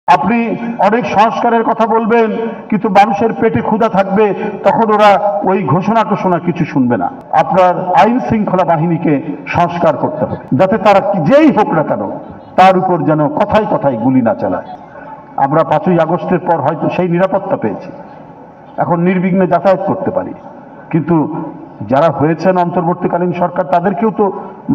আপনি অনেক সংস্কারের কথা বলবেন, কিন্তু মানুষের পেটে ক্ষুধা থাকবে, তখন ওরা ওই ঘোষণা টোষণা কিছু শুনবে না। আপনার আইন শৃঙ্খলা বাহিনীকে সংস্কার করতে হবে, যাতে তারা যেই হোক না কেন তার উপর যেন কথায় কথায় গুলি না চালায়। আমরা 5ই আগস্টের পর হয়তো সেই নিরাপত্তা পেয়েছি, এখন নির্বিঘ্নে যাতায়াত করতে পারি, কিন্তু যারা হয়েছেন অন্তর্বর্তীকালীন সরকার তাদেরকেও তো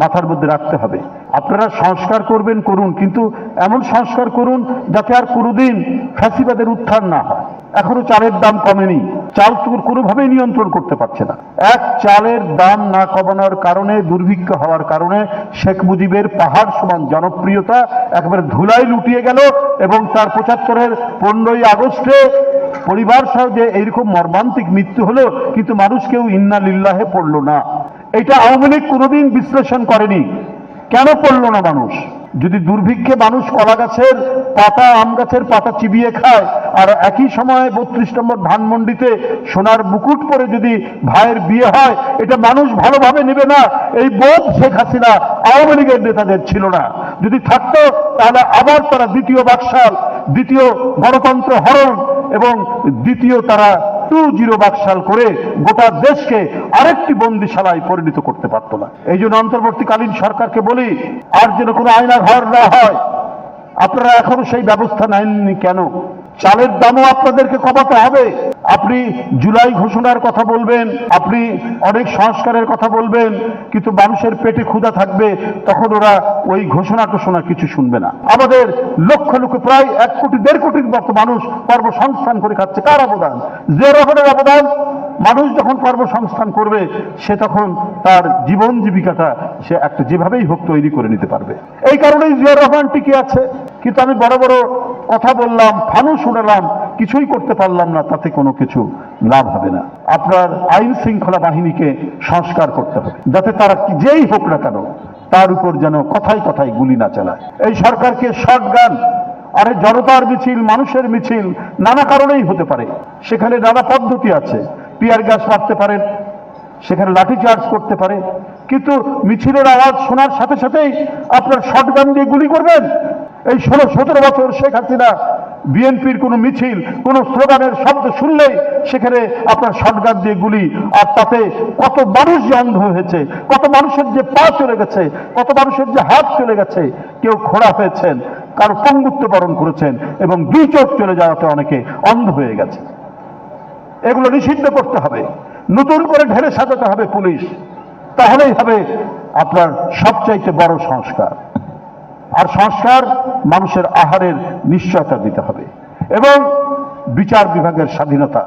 মাথার মধ্যে রাখতে হবে। আপনারা সংস্কার করবেন করুন, কিন্তু এমন সংস্কার করুন যাতে আর কোনোদিন ফ্যাসিবাদের উত্থান না হয়। এখনো চালের দাম কমেনি, চাল তো কোনোভাবেই নিয়ন্ত্রণ করতে পারছে না। এক চালের দাম না কমানোর কারণে, দুর্ভিক্ষ হওয়ার কারণে শেখ মুজিবের পাহাড় সমান জনপ্রিয়তা একেবারে ধুলায় লুটিয়ে গেল, এবং তার 75-এর 15ই আগস্টে পরিবার সহ যে এইরকম মর্মান্তিক মৃত্যু হলো, কিন্তু মানুষ কেউ ইন্না লিল্লাহে পড়লো না। এটা আওয়ামী লীগ কোনোদিন বিশ্লেষণ করেনি, কেন পড়লো না মানুষ? যদি দুর্ভিক্ষে মানুষ কলা গাছের পাতা, আম গাছের পাতা চিবিয়ে খায়, আর একই সময় 32 নম্বর ধানমন্ডিতে সোনার মুকুট পরে যদি ভাইয়ের বিয়ে হয়, এটা মানুষ ভালোভাবে নেবে না। এই বোধ শেখ হাসিনা আওয়ামী লীগের নেতাদের ছিল না। যদি থাকতো তাহলে আবার তারা দ্বিতীয় বাকশাল, দ্বিতীয় গণতন্ত্র হরণ এবং দ্বিতীয় তারা 2-0 বাকশাল করে গোটা দেশকে আরেকটি বন্দিশালায় পরিণত করতে পারত না। এই জন্য অন্তর্বর্তীকালীন সরকারকে বলি, আর যেন কোনো আয়না ঘর না হয়। আপনারা এখনো সেই ব্যবস্থা নেননি কেন? চালের দামও আপনাদেরকে কমাতে হবে। আপনি জুলাই ঘোষণার কথা বলবেন, আপনি অনেক সংস্কারের কথা বলবেন, কিন্তু মানুষের পেটে ক্ষুধা থাকবে, তখন ওরা ওই ঘোষণা টোষণা কিছু শুনবে না। আমাদের লক্ষ লক্ষ, প্রায় 1 কোটি 1.5 কোটির মতো মানুষ কর্মসংস্থান করে খাচ্ছে। কার অবদান? জিয়া রহমানের অবদান। মানুষ যখন কর্মসংস্থান করবে, সে তখন তার জীবন জীবিকাটা সে একটা যেভাবেই হোক তৈরি করে নিতে পারবে। এই কারণেই জিয়া রহমান টিকে আছে। কিন্তু আমি বড় বড় কথা বললাম, ফানুস উড়ালাম, কিছুই করতে পারলাম না, তাতে কোনো কিছু লাভ হবে না। আপনার আইন শৃঙ্খলা বাহিনীকে সংস্কার করতে হবে, যাতে তারা যেই হোক না কেন তার উপর যেন কথায় কথায় গুলি না চালায়। এই সরকারকে শটগান, আরে জনতার মিছিল, মানুষের মিছিল নানা কারণেই হতে পারে, সেখানে নানা পদ্ধতি আছে। টিয়ার গ্যাস মারতে পারেন, সেখানে লাঠি চার্জ করতে পারে, কিন্তু মিছিলের আওয়াজ শোনার সাথে সাথেই আপনার শটগান দিয়ে গুলি করবেন? এই 16-17 বছর শেখ হাসিনা বিএনপির কোনো মিছিল, কোনো স্লোগানের শব্দ শুনলেই সেখানে আপনার শটগান দিয়ে গুলি, আর তাতে কত মানুষ যে অন্ধ হয়েছে, কত মানুষের যে পা চলে গেছে, কত মানুষের যে হাত চলে গেছে, কেউ খোঁড়া হয়েছেন, কারো পঙ্গুত্ব বরণ করেছেন, এবং 2 চোখ চলে যাওয়াতে অনেকে অন্ধ হয়ে গেছে। এগুলো নিষিদ্ধ করতে হবে, নতুন করে ঢেলে সাজাতে হবে পুলিশ, তাহলেই হবে আপনার সবচাইতে বড় সংস্কার। আর সংস্কার মানুষের আহারের নিশ্চয়তা দিতে হবে, এবং বিচার বিভাগের স্বাধীনতা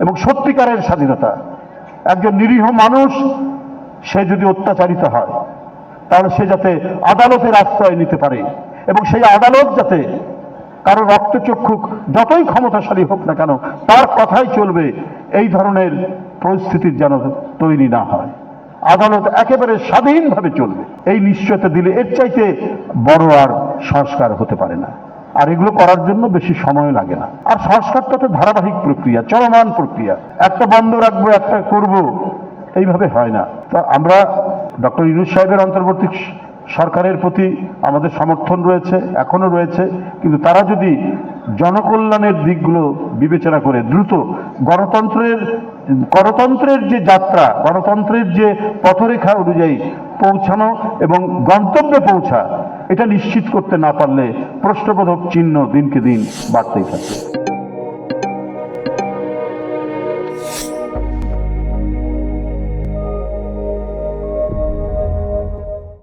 এবং সত্যিকারের স্বাধীনতা। একজন নিরীহ মানুষ সে যদি অত্যাচারিত হয়, তাহলে সে যাতে আদালতের আশ্রয় নিতে পারে, এবং সেই আদালত যাতে কারো রক্তচক্ষু যতই ক্ষমতাশালী হোক না কেন তার কথাই চলবে, এই ধরনের পরিস্থিতির যেন তৈরি না হয়। আদালত একেবারে স্বাধীনভাবে চলবে, এই নিশ্চয়তা দিলে এর চাইতে বড় আর সংস্কার হতে পারে না। আর এগুলো করার জন্য বেশি সময় লাগে না। আর সংস্কারটা তো ধারাবাহিক প্রক্রিয়া, চলমান প্রক্রিয়া। একটা বন্ধ রাখবো, একটা করব, এইভাবে হয় না। তো আমরা ডক্টর ইউনূস সাহেবের অন্তর্বর্তী সরকারের প্রতি আমাদের সমর্থন রয়েছে, এখনো রয়েছে, কিন্তু তারা যদি জনকল্যাণের দিকগুলো বিবেচনা করে দ্রুত গণতন্ত্রের যে যাত্রা, গণতন্ত্রের যে পথরেখা অনুযায়ী পৌঁছানো এবং গন্তব্যে পৌঁছা, এটা নিশ্চিত করতে না পারলে প্রশ্নবোধক চিহ্ন দিনকে দিন বাড়তেই থাকবে।